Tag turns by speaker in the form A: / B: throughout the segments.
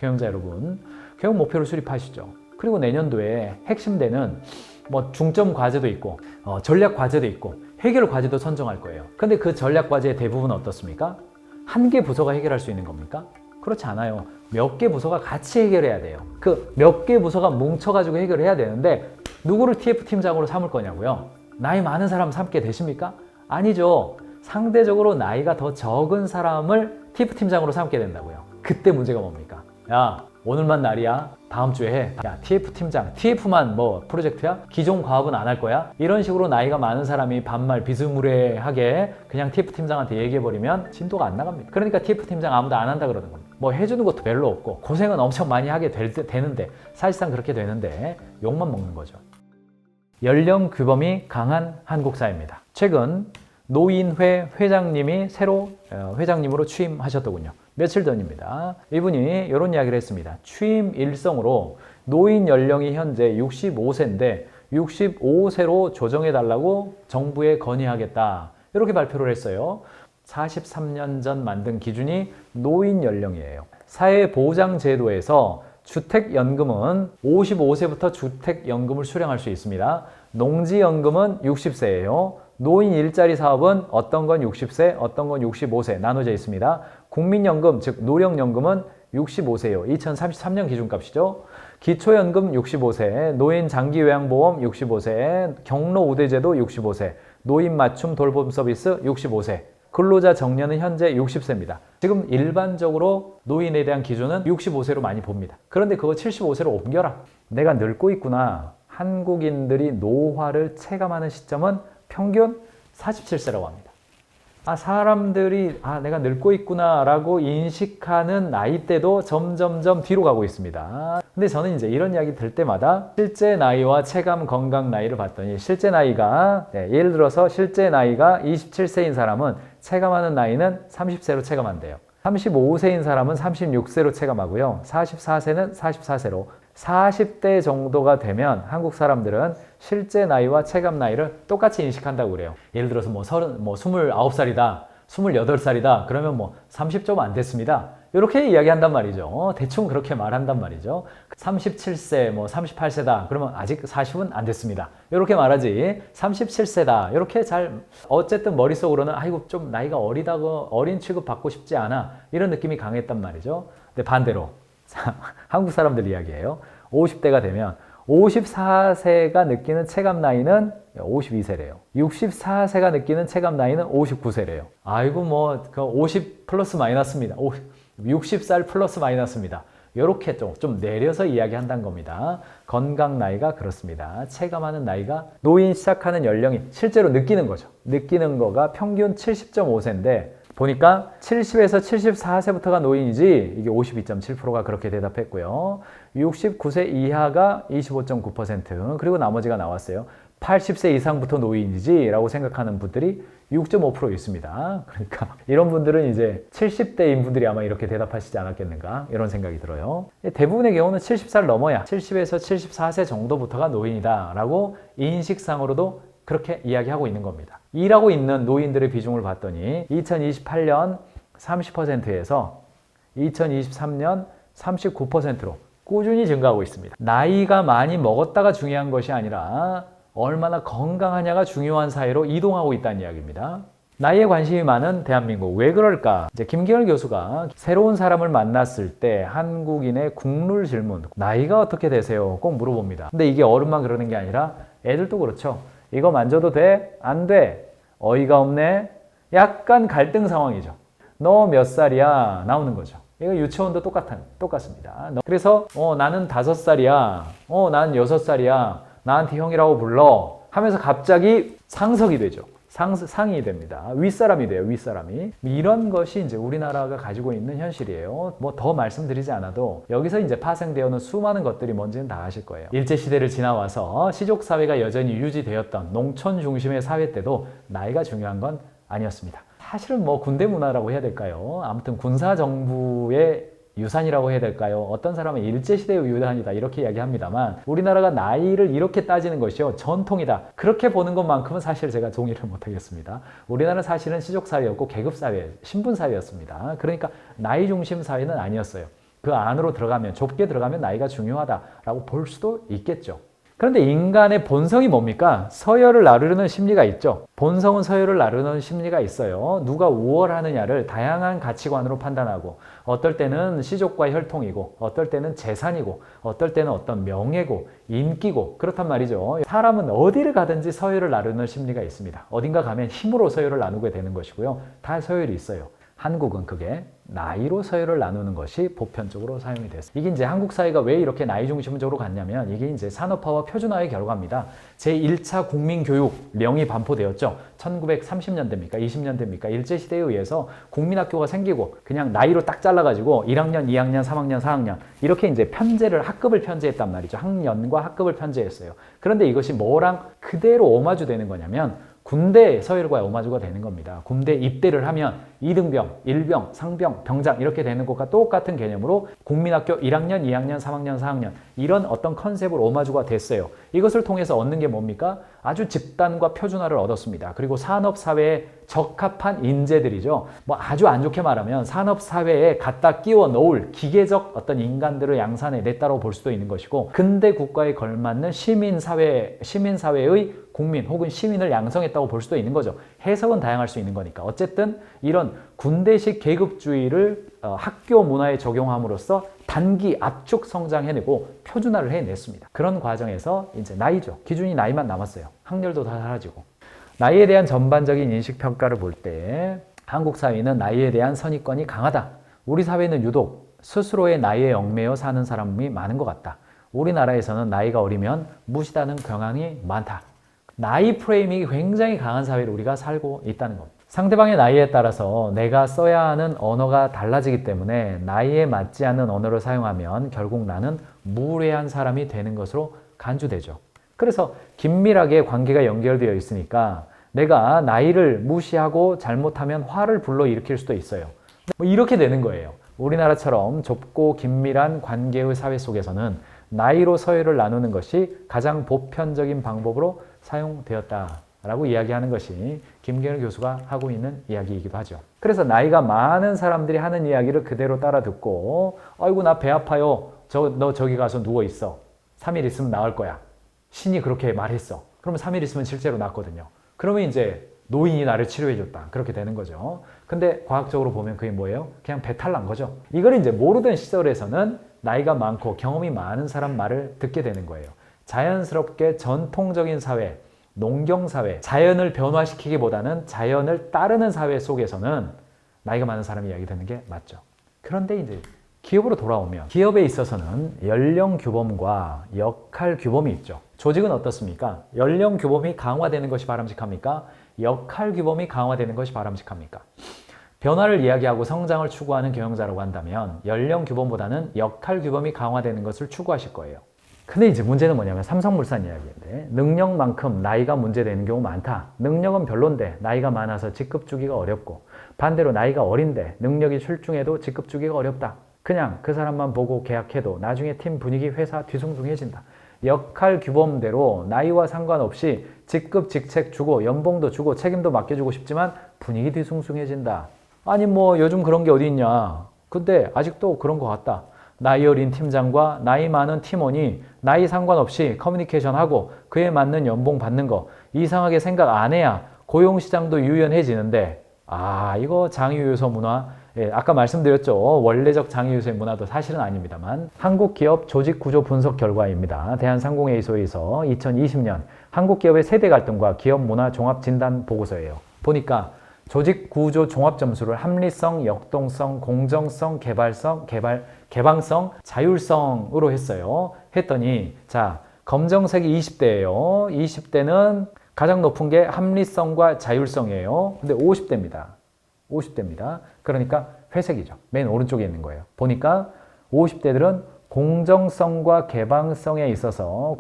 A: 경영자 여러분, 경영 목표를 수립하시죠. 그리고 내년도에 핵심되는 뭐 중점 과제도 있고 전략 과제도 있고 해결 과제도 선정할 거예요. 근데 그 전략 과제의 대부분은 어떻습니까? 한 개 부서가 해결할 수 있는 겁니까? 그렇지 않아요. 몇 개 부서가 같이 해결해야 돼요. 그 몇 개 부서가 뭉쳐가지고 해결해야 되는데 누구를 TF팀장으로 삼을 거냐고요? 나이 많은 사람 삼게 되십니까? 아니죠. 상대적으로 나이가 더 적은 사람을 TF팀장으로 삼게 된다고요. 그때 문제가 뭡니까? 야, 오늘만 날이야. 다음 주에 해. 야, TF팀장. TF만 뭐 프로젝트야? 기존 과업은 안 할 거야? 이런 식으로 나이가 많은 사람이 반말 비스무리하게 그냥 TF팀장한테 얘기해버리면 진도가 안 나갑니다. 그러니까 TF팀장 아무도 안 한다 그러는 겁니다. 뭐 해주는 것도 별로 없고 고생은 엄청 많이 하게 되는데 사실상 그렇게 되는데 욕만 먹는 거죠. 연령 규범이 강한 한국 사회입니다. 최근 노인회 회장님이 새로 회장님으로 취임하셨더군요. 며칠 전입니다. 이분이 이런 이야기를 했습니다. 취임 일성으로 노인 연령이 현재 65세인데 65세로 조정해달라고 정부에 건의하겠다. 이렇게 발표를 했어요. 43년 전 만든 기준이 노인 연령이에요. 사회보장제도에서 주택연금은 55세부터 주택연금을 수령할 수 있습니다. 농지연금은 60세예요. 노인 일자리 사업은 어떤 건 60세, 어떤 건 65세 나눠져 있습니다. 국민연금, 즉 노령연금은 65세예요. 2033년 기준값이죠. 기초연금 65세, 노인 장기요양보험 65세, 경로우대제도 65세, 노인 맞춤 돌봄 서비스 65세, 근로자 정년은 현재 60세입니다. 지금 일반적으로 노인에 대한 기준은 65세로 많이 봅니다. 그런데 그거 75세로 옮겨라. 내가 늙고 있구나. 한국인들이 노화를 체감하는 시점은 평균 47세라고 합니다. 사람들이 내가 늙고 있구나 라고 인식하는 나이대도 점점점 뒤로 가고 있습니다. 근데 저는 이제 이런 이야기 들 때마다 실제 나이와 체감 건강 나이를 봤더니 실제 나이가 예를 들어서 실제 나이가 27세인 사람은 체감하는 나이는 30세로 체감한대요. 35세인 사람은 36세로 체감하고요. 44세는 44세로 40대 정도가 되면 한국 사람들은 실제 나이와 체감 나이를 똑같이 인식한다고 그래요. 예를 들어서 29살이다, 28살이다, 그러면 30좀 안 됐습니다. 이렇게 이야기한단 말이죠. 대충 그렇게 말한단 말이죠. 37세, 38세다, 그러면 아직 40은 안 됐습니다. 이렇게 말하지, 37세다, 이렇게 어쨌든 머릿속으로는 아이고, 좀 나이가 어리다고, 어린 취급 받고 싶지 않아. 이런 느낌이 강했단 말이죠. 근데 반대로, 한국 사람들 이야기예요. 50대가 되면 54세가 느끼는 체감 나이는 52세래요. 64세가 느끼는 체감 나이는 59세래요. 아이고 50 플러스 마이너스입니다. 60살 플러스 마이너스입니다. 이렇게 좀 내려서 이야기한다는 겁니다. 건강 나이가 그렇습니다. 체감하는 나이가 노인 시작하는 연령이 실제로 느끼는 거죠. 느끼는 거가 평균 70.5세인데 보니까 70에서 74세부터가 노인이지 이게 52.7%가 그렇게 대답했고요. 69세 이하가 25.9% 그리고 나머지가 나왔어요. 80세 이상부터 노인이지 라고 생각하는 분들이 6.5% 있습니다. 그러니까 이런 분들은 이제 70대인 분들이 아마 이렇게 대답하시지 않았겠는가 이런 생각이 들어요. 대부분의 경우는 70살 넘어야 70에서 74세 정도부터가 노인이다 라고 인식상으로도 그렇게 이야기하고 있는 겁니다. 일하고 있는 노인들의 비중을 봤더니 2028년 30%에서 2023년 39%로 꾸준히 증가하고 있습니다. 나이가 많이 먹었다가 중요한 것이 아니라 얼마나 건강하냐가 중요한 사회로 이동하고 있다는 이야기입니다. 나이에 관심이 많은 대한민국, 왜 그럴까? 이제 김기열 교수가 새로운 사람을 만났을 때 한국인의 국룰 질문, 나이가 어떻게 되세요? 꼭 물어봅니다. 근데 이게 어른만 그러는 게 아니라 애들도 그렇죠. 이거 만져도 돼? 안 돼? 어이가 없네? 약간 갈등 상황이죠. 너 몇 살이야? 나오는 거죠. 이거 유치원도 똑같습니다. 그래서 나는 5살이야. 나는 6살이야. 나한테 형이라고 불러. 하면서 갑자기 상석이 되죠. 상이 됩니다. 윗사람이 돼요. 윗사람이. 이런 것이 이제 우리나라가 가지고 있는 현실이에요. 더 말씀드리지 않아도 여기서 이제 파생되어오는 수많은 것들이 뭔지는 다 아실 거예요. 일제시대를 지나와서 시족사회가 여전히 유지되었던 농촌 중심의 사회 때도 나이가 중요한 건 아니었습니다. 사실은 군대 문화라고 해야 될까요? 아무튼 군사정부의 유산이라고 해야 될까요? 어떤 사람은 일제시대의 유산이다 이렇게 이야기합니다만 우리나라가 나이를 이렇게 따지는 것이요 전통이다 그렇게 보는 것만큼은 사실 제가 동의를 못하겠습니다. 우리나라는 사실은 시족사회였고 계급사회, 신분사회였습니다. 그러니까 나이 중심 사회는 아니었어요. 그 안으로 들어가면, 좁게 들어가면 나이가 중요하다라고 볼 수도 있겠죠. 그런데 인간의 본성이 뭡니까? 서열을 나누는 심리가 있죠. 본성은 서열을 나누는 심리가 있어요. 누가 우월하느냐를 다양한 가치관으로 판단하고, 어떨 때는 시족과 혈통이고, 어떨 때는 재산이고, 어떨 때는 어떤 명예고, 인기고, 그렇단 말이죠. 사람은 어디를 가든지 서열을 나누는 심리가 있습니다. 어딘가 가면 힘으로 서열을 나누게 되는 것이고요. 다 서열이 있어요. 한국은 그게 나이로 서열을 나누는 것이 보편적으로 사용이 됐습니다. 이게 이제 한국 사회가 왜 이렇게 나이 중심적으로 갔냐면, 이게 이제 산업화와 표준화의 결과입니다. 제1차 국민교육 명이 반포되었죠. 1930년대입니까? 20년대입니까? 일제시대에 의해서 국민학교가 생기고, 그냥 나이로 딱 잘라가지고 1학년, 2학년, 3학년, 4학년 이렇게 이제 편제를, 학급을 편제했단 말이죠. 학년과 학급을 편제했어요. 그런데 이것이 뭐랑 그대로 오마주 되는 거냐면, 군대 서열과 오마주가 되는 겁니다. 군대 입대를 하면 2등병, 1병, 상병, 병장 이렇게 되는 것과 똑같은 개념으로 국민학교 1학년, 2학년, 3학년, 4학년 이런 어떤 컨셉으로 오마주가 됐어요. 이것을 통해서 얻는 게 뭡니까? 아주 집단과 표준화를 얻었습니다. 그리고 산업사회에 적합한 인재들이죠. 뭐 아주 안 좋게 말하면 산업사회에 갖다 끼워 넣을 기계적 어떤 인간들을 양산해냈다고 볼 수도 있는 것이고, 근대 국가에 걸맞는 시민사회의 국민 혹은 시민을 양성했다고 볼 수도 있는 거죠. 해석은 다양할 수 있는 거니까. 어쨌든 이런 군대식 계급주의를 학교 문화에 적용함으로써 단기 압축 성장해내고 표준화를 해냈습니다. 그런 과정에서 이제 나이죠. 기준이 나이만 남았어요. 학렬도 다 사라지고. 나이에 대한 전반적인 인식평가를 볼 때 한국 사회는 나이에 대한 선입견이 강하다. 우리 사회는 유독 스스로의 나이에 얽매여 사는 사람이 많은 것 같다. 우리나라에서는 나이가 어리면 무시하는 경향이 많다. 나이 프레이밍이 굉장히 강한 사회를 우리가 살고 있다는 겁니다. 상대방의 나이에 따라서 내가 써야 하는 언어가 달라지기 때문에 나이에 맞지 않는 언어를 사용하면 결국 나는 무례한 사람이 되는 것으로 간주되죠. 그래서 긴밀하게 관계가 연결되어 있으니까 내가 나이를 무시하고 잘못하면 화를 불러일으킬 수도 있어요. 뭐 이렇게 되는 거예요. 우리나라처럼 좁고 긴밀한 관계의 사회 속에서는 나이로 서열을 나누는 것이 가장 보편적인 방법으로 사용되었다라고 이야기하는 것이 김경일 교수가 하고 있는 이야기이기도 하죠. 그래서 나이가 많은 사람들이 하는 이야기를 그대로 따라 듣고, 아이고 나 배 아파요. 너 저기 가서 누워 있어. 3일 있으면 나을 거야. 신이 그렇게 말했어. 그러면 3일 있으면 실제로 낫거든요. 그러면 이제 노인이 나를 치료해 줬다. 그렇게 되는 거죠. 근데 과학적으로 보면 그게 뭐예요? 그냥 배탈 난 거죠. 이걸 이제 모르던 시절에서는 나이가 많고 경험이 많은 사람 말을 듣게 되는 거예요. 자연스럽게 전통적인 사회, 농경사회, 자연을 변화시키기보다는 자연을 따르는 사회 속에서는 나이가 많은 사람이 이야기 듣는 게 맞죠. 그런데 이제 기업으로 돌아오면 기업에 있어서는 연령 규범과 역할 규범이 있죠. 조직은 어떻습니까? 연령 규범이 강화되는 것이 바람직합니까? 역할 규범이 강화되는 것이 바람직합니까? 변화를 이야기하고 성장을 추구하는 경영자라고 한다면 연령 규범보다는 역할 규범이 강화되는 것을 추구하실 거예요. 근데 이제 문제는 뭐냐면 삼성물산 이야기인데, 능력만큼 나이가 문제되는 경우 많다. 능력은 별론데 나이가 많아서 직급 주기가 어렵고, 반대로 나이가 어린데 능력이 출중해도 직급 주기가 어렵다. 그냥 그 사람만 보고 계약해도 나중에 팀 분위기 회사 뒤숭숭해진다. 역할 규범대로 나이와 상관없이 직급 직책 주고 연봉도 주고 책임도 맡겨주고 싶지만 분위기 뒤숭숭해진다. 아니 뭐 요즘 그런 게 어디 있냐. 근데 아직도 그런 것 같다. 나이 어린 팀장과 나이 많은 팀원이 나이 상관없이 커뮤니케이션하고 그에 맞는 연봉 받는 거 이상하게 생각 안 해야 고용시장도 유연해지는데, 이거 장유유서 문화, 아까 말씀드렸죠. 원래적 장유유서의 문화도 사실은 아닙니다만, 한국 기업 조직 구조 분석 결과입니다. 대한상공회의소에서 2020년 한국 기업의 세대 갈등과 기업 문화 종합 진단 보고서예요. 보니까 조직 구조 종합 점수를 합리성, 역동성, 공정성, 개방성, 자율성으로 했어요. 했더니 자, 검정색이 20대예요. 20대는 가장 높은 게 합리성과 자율성이에요. 근데 50대입니다. 그러니까 회색이죠. 맨 오른쪽에 있는 거예요. 보니까 50대들은 공정성과 개방성에 있어서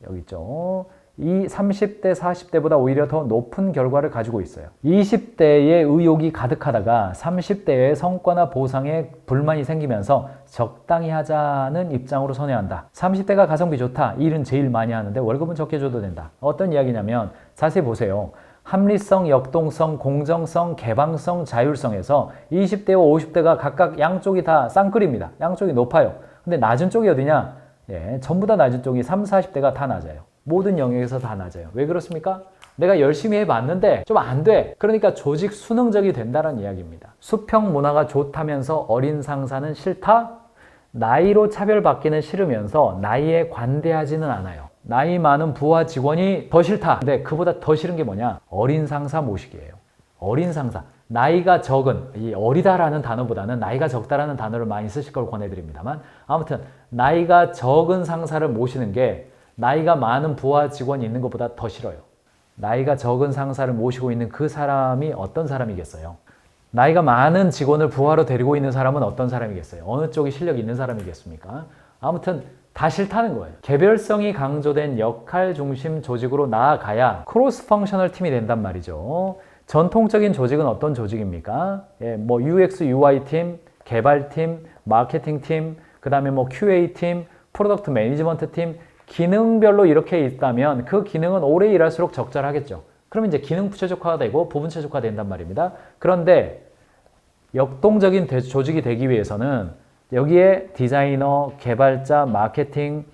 A: 여기 있죠. 이 30대, 40대보다 오히려 더 높은 결과를 가지고 있어요. 20대의 의욕이 가득하다가 30대의 성과나 보상에 불만이 생기면서 적당히 하자는 입장으로 선회한다. 30대가 가성비 좋다. 일은 제일 많이 하는데 월급은 적게 줘도 된다. 어떤 이야기냐면 자세히 보세요. 합리성, 역동성, 공정성, 개방성, 자율성에서 20대와 50대가 각각 양쪽이 다 쌍끌입니다. 양쪽이 높아요. 근데 낮은 쪽이 어디냐? 예, 전부 다 낮은 쪽이 30, 40대가 다 낮아요. 모든 영역에서 다 낮아요. 왜 그렇습니까? 내가 열심히 해봤는데 좀 안 돼. 그러니까 조직 수능적이 된다는 이야기입니다. 수평 문화가 좋다면서 어린 상사는 싫다? 나이로 차별받기는 싫으면서 나이에 관대하지는 않아요. 나이 많은 부하 직원이 더 싫다. 근데 그보다 더 싫은 게 뭐냐? 어린 상사 모시기예요. 어린 상사. 나이가 적은, 이 어리다라는 단어보다는 나이가 적다라는 단어를 많이 쓰실 걸 권해드립니다만, 아무튼 나이가 적은 상사를 모시는 게 나이가 많은 부하 직원이 있는 것보다 더 싫어요. 나이가 적은 상사를 모시고 있는 그 사람이 어떤 사람이겠어요? 나이가 많은 직원을 부하로 데리고 있는 사람은 어떤 사람이겠어요? 어느 쪽이 실력이 있는 사람이겠습니까? 아무튼 다 싫다는 거예요. 개별성이 강조된 역할 중심 조직으로 나아가야 크로스 펑셔널 팀이 된단 말이죠. 전통적인 조직은 어떤 조직입니까? 예, 뭐 UX, UI 팀, 개발팀, 마케팅 팀, 그 다음에 뭐 QA 팀, 프로덕트 매니지먼트 팀, 기능별로 이렇게 있다면 그 기능은 오래 일할수록 적절하겠죠. 그러면 이제 기능 최적화가 되고 부분 최적화가 된단 말입니다. 그런데 역동적인 조직이 되기 위해서는 여기에 디자이너, 개발자, 마케팅,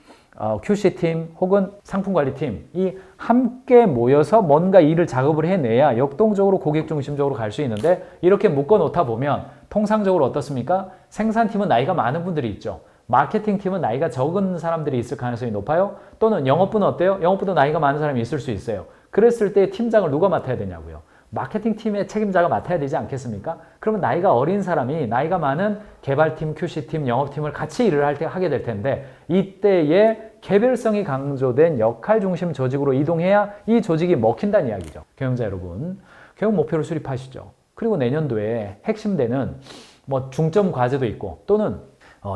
A: QC팀 혹은 상품관리팀이 함께 모여서 뭔가 일을 작업을 해내야 역동적으로 고객 중심적으로 갈 수 있는데 이렇게 묶어 놓다 보면 통상적으로 어떻습니까? 생산팀은 나이가 많은 분들이 있죠. 마케팅팀은 나이가 적은 사람들이 있을 가능성이 높아요. 또는 영업부는 어때요? 영업부도 나이가 많은 사람이 있을 수 있어요. 그랬을 때 팀장을 누가 맡아야 되냐고요. 마케팅팀의 책임자가 맡아야 되지 않겠습니까? 그러면 나이가 어린 사람이 나이가 많은 개발팀, QC팀, 영업팀을 같이 일을 하게 될 텐데 이때에 개별성이 강조된 역할 중심 조직으로 이동해야 이 조직이 먹힌다는 이야기죠. 경영자 여러분, 경영 목표를 수립하시죠. 그리고 내년도에 핵심되는 뭐 중점 과제도 있고 또는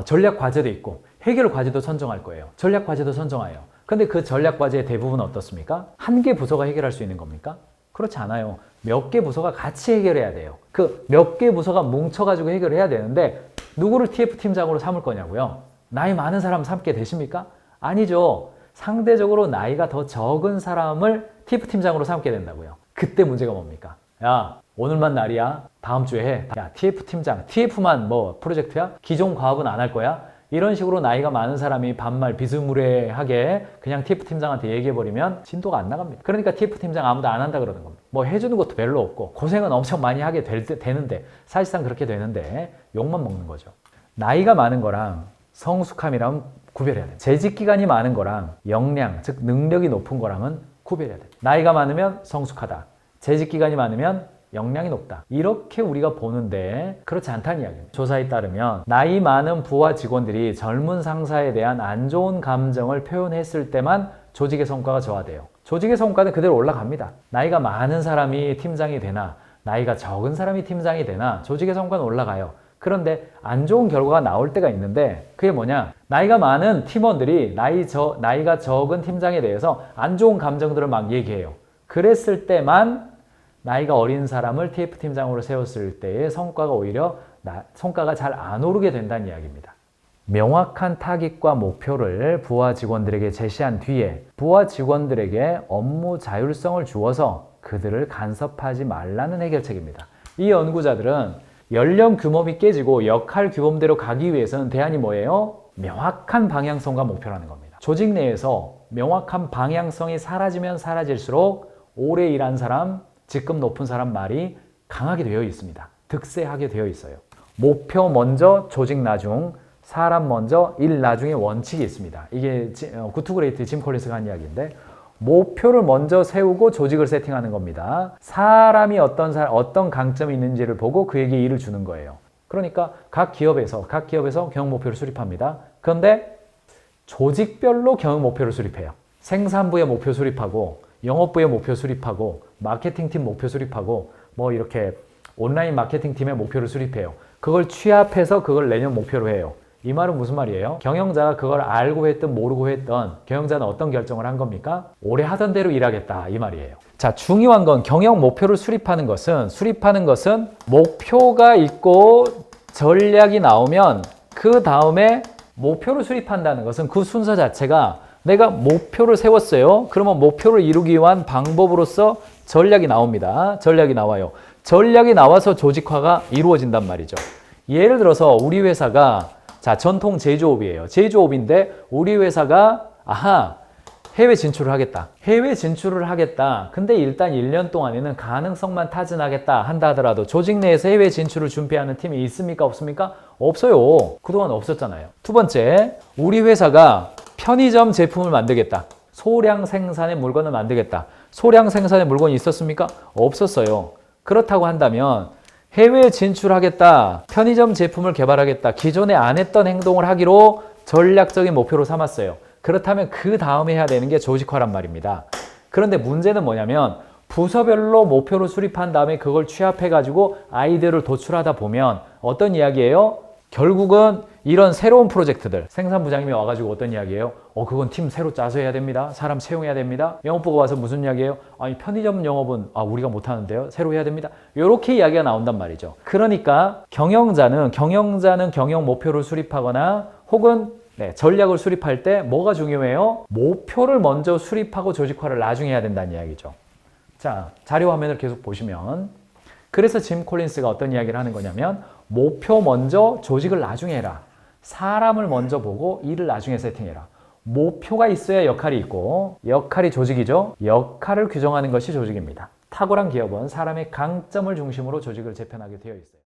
A: 전략 과제도 있고 해결 과제도 선정할 거예요. 전략 과제도 선정해요. 근데 그 전략 과제의 대부분은 어떻습니까? 한 개 부서가 해결할 수 있는 겁니까? 그렇지 않아요. 몇 개 부서가 같이 해결해야 돼요. 그 몇 개 부서가 뭉쳐가지고 해결해야 되는데 누구를 TF팀장으로 삼을 거냐고요? 나이 많은 사람 삼게 되십니까? 아니죠. 상대적으로 나이가 더 적은 사람을 TF팀장으로 삼게 된다고요. 그때 문제가 뭡니까? 야, 오늘만 날이야. 다음 주에 해. 야, TF팀장. TF만 뭐 프로젝트야? 기존 과업은 안 할 거야? 이런 식으로 나이가 많은 사람이 반말 비스무리하게 그냥 TF팀장한테 얘기해버리면 진도가 안 나갑니다. 그러니까 TF팀장 아무도 안 한다 그러는 겁니다. 뭐 해주는 것도 별로 없고 고생은 엄청 많이 하게 되는데 사실상 그렇게 되는데 욕만 먹는 거죠. 나이가 많은 거랑 성숙함이랑 구별해야 돼요. 재직기간이 많은 거랑 역량, 즉 능력이 높은 거랑은 구별해야 돼요. 나이가 많으면 성숙하다. 재직기간이 많으면 역량이 높다. 이렇게 우리가 보는데 그렇지 않다는 이야기입니다. 조사에 따르면 나이 많은 부하 직원들이 젊은 상사에 대한 안 좋은 감정을 표현했을 때만 조직의 성과가 저하돼요. 조직의 성과는 그대로 올라갑니다. 나이가 많은 사람이 팀장이 되나 나이가 적은 사람이 팀장이 되나 조직의 성과는 올라가요. 그런데 안 좋은 결과가 나올 때가 있는데 그게 뭐냐? 나이가 많은 팀원들이 나이가 적은 팀장에 대해서 안 좋은 감정들을 막 얘기해요. 그랬을 때만 나이가 어린 사람을 TF팀장으로 세웠을 때의 성과가 오히려 성과가 잘 안 오르게 된다는 이야기입니다. 명확한 타깃과 목표를 부하 직원들에게 제시한 뒤에 부하 직원들에게 업무 자율성을 주어서 그들을 간섭하지 말라는 해결책입니다. 이 연구자들은 연령 규범이 깨지고 역할 규범대로 가기 위해서는 대안이 뭐예요? 명확한 방향성과 목표라는 겁니다. 조직 내에서 명확한 방향성이 사라지면 사라질수록 오래 일한 사람, 직급 높은 사람 말이 강하게 되어 있습니다. 득세하게 되어 있어요. 목표 먼저, 조직 나중, 사람 먼저, 일 나중의 원칙이 있습니다. 이게 굿투그레이트 짐 콜린스가 한 이야기인데 목표를 먼저 세우고 조직을 세팅하는 겁니다. 사람이 어떤 강점이 있는지를 보고 그에게 일을 주는 거예요. 그러니까 각 기업에서 경영 목표를 수립합니다. 그런데 조직별로 경영 목표를 수립해요. 생산부의 목표 수립하고 영업부의 목표 수립하고 마케팅팀 목표 수립하고 뭐 이렇게 온라인 마케팅팀의 목표를 수립해요. 그걸 취합해서 그걸 내년 목표로 해요. 이 말은 무슨 말이에요? 경영자가 그걸 알고 했든 모르고 했든 경영자는 어떤 결정을 한 겁니까? 오래 하던 대로 일하겠다 이 말이에요. 자, 중요한 건 경영 목표를 수립하는 것은 목표가 있고 전략이 나오면 그 다음에 목표를 수립한다는 것은 그 순서 자체가 내가 목표를 세웠어요. 그러면 목표를 이루기 위한 방법으로서 전략이 나옵니다. 전략이 나와요. 전략이 나와서 조직화가 이루어진단 말이죠. 예를 들어서 우리 회사가 자, 전통 제조업이에요. 제조업인데 우리 회사가 해외 진출을 하겠다. 해외 진출을 하겠다. 근데 일단 1년 동안에는 가능성만 타진하겠다 한다 하더라도 조직 내에서 해외 진출을 준비하는 팀이 있습니까? 없습니까? 없어요. 그동안 없었잖아요. 두 번째, 우리 회사가 편의점 제품을 만들겠다. 소량 생산의 물건을 만들겠다. 소량 생산의 물건이 있었습니까? 없었어요. 그렇다고 한다면 해외 진출하겠다. 편의점 제품을 개발하겠다. 기존에 안 했던 행동을 하기로 전략적인 목표로 삼았어요. 그렇다면 그 다음에 해야 되는 게 조직화란 말입니다. 그런데 문제는 뭐냐면 부서별로 목표를 수립한 다음에 그걸 취합해가지고 아이디어를 도출하다 보면 어떤 이야기예요? 결국은 이런 새로운 프로젝트들, 생산부장님이 와가지고 어떤 이야기예요? 그건 팀 새로 짜서 해야 됩니다. 사람 채용해야 됩니다. 영업부가 와서 무슨 이야기예요? 아니, 편의점 영업은 우리가 못하는데요. 새로 해야 됩니다. 이렇게 이야기가 나온단 말이죠. 그러니까 경영자는 경영 목표를 수립하거나 혹은 전략을 수립할 때 뭐가 중요해요? 목표를 먼저 수립하고 조직화를 나중에 해야 된다는 이야기죠. 자, 자료 화면을 계속 보시면 그래서 짐 콜린스가 어떤 이야기를 하는 거냐면 목표 먼저 조직을 나중에 해라. 사람을 먼저 보고 일을 나중에 세팅해라. 목표가 있어야 역할이 있고 역할이 조직이죠. 역할을 규정하는 것이 조직입니다. 탁월한 기업은 사람의 강점을 중심으로 조직을 재편하게 되어 있어요.